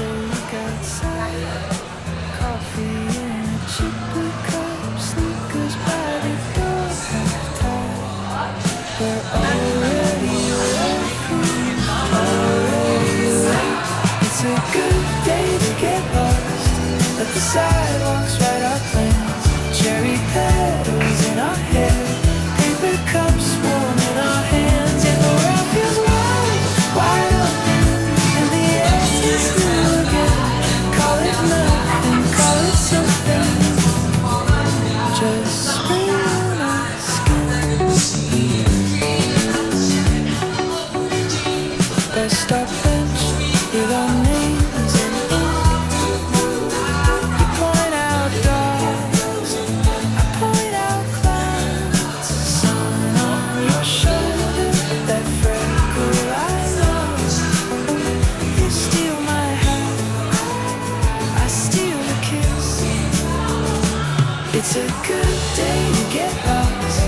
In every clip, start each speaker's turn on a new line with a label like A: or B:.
A: lake outside. Coffee in a cheaper cup, sneakers by the door half tied. We're already late. It's a good day to get lost. Let the sidewalks write our plans. Cherry petals in our hair, paper cups warm in our hands. Yeah, the world feels wide, wide open, and the air tastes new again. Call it nothing, call it something. Just spring on our skin. Bus stop bench with our names in ink. We point out dogs, I point out clouds. Sun on your shoulder, that freckle I love. You steal my hat, I steal a kiss. It's a good day to get lost.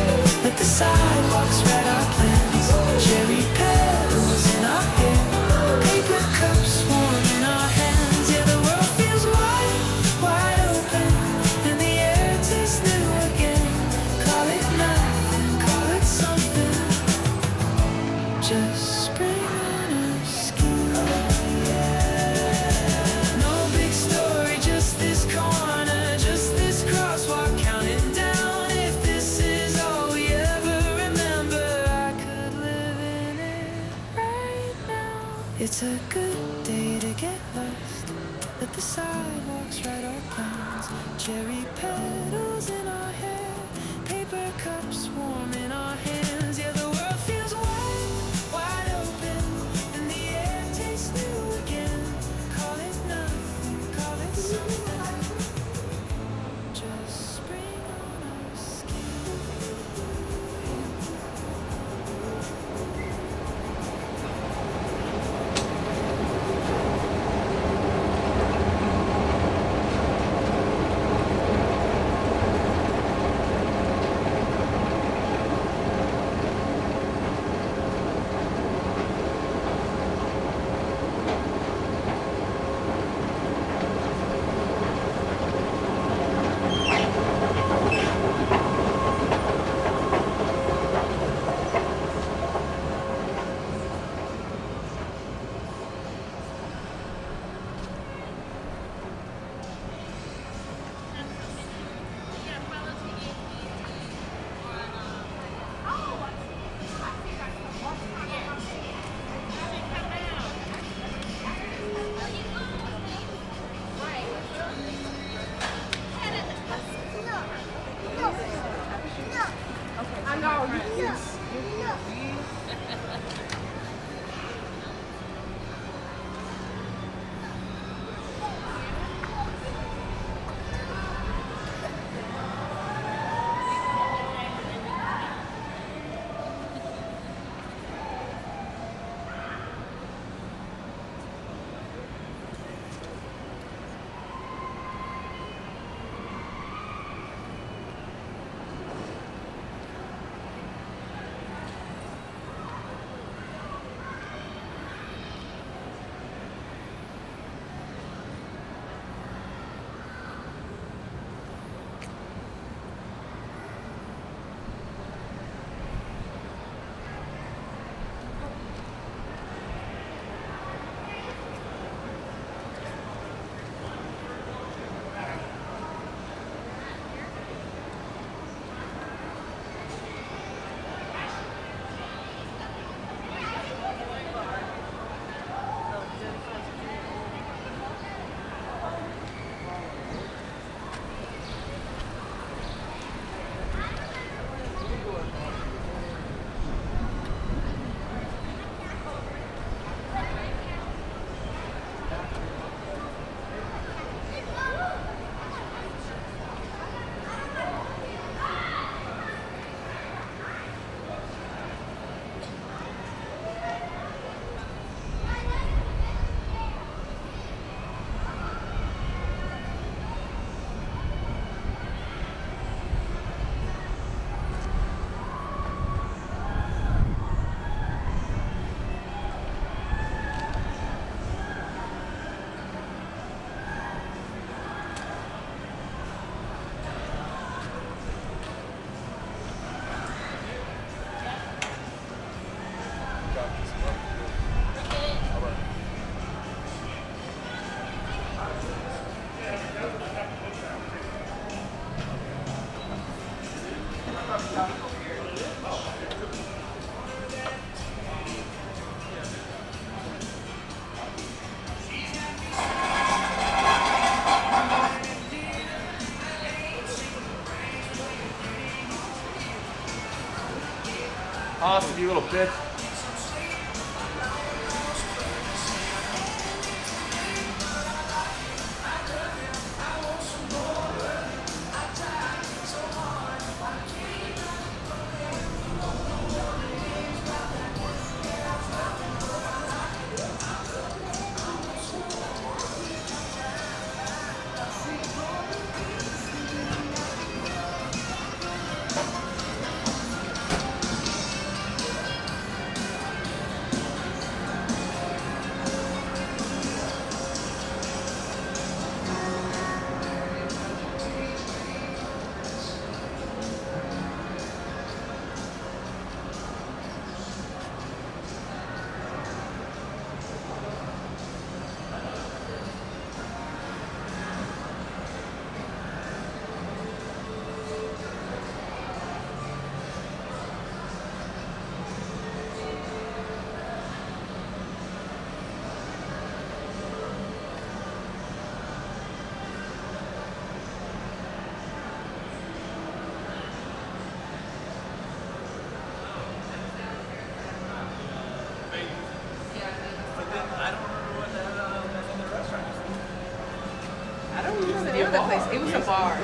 A: Let the sidewalks write our plans. Cherry petals in our hair, paper cups warm in our hands. Yeah, the world feels wide, wide open, and the air tastes new again. Call it nothing, call it something. Just spring on our skin. No big story, just this corner, just this crosswalk counting down. If this is all we ever remember, I could live in it right now. It's a good day to get lost. Let the sidewalks write our plans. Cherry petals in our hair, paper cups warm in our hands. Yeah, the world feels wide, wide open, and the air tastes new again. Call it nothing, call it something. Just spring on our skin.
B: Austin, you little bitch.
C: I don't remember the name of that place. It was a bar.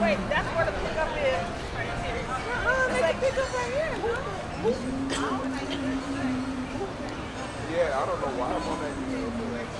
C: Wait, that's where the pickup is. It's like pickup right here.
B: Yeah, I don't know why I'm on that email.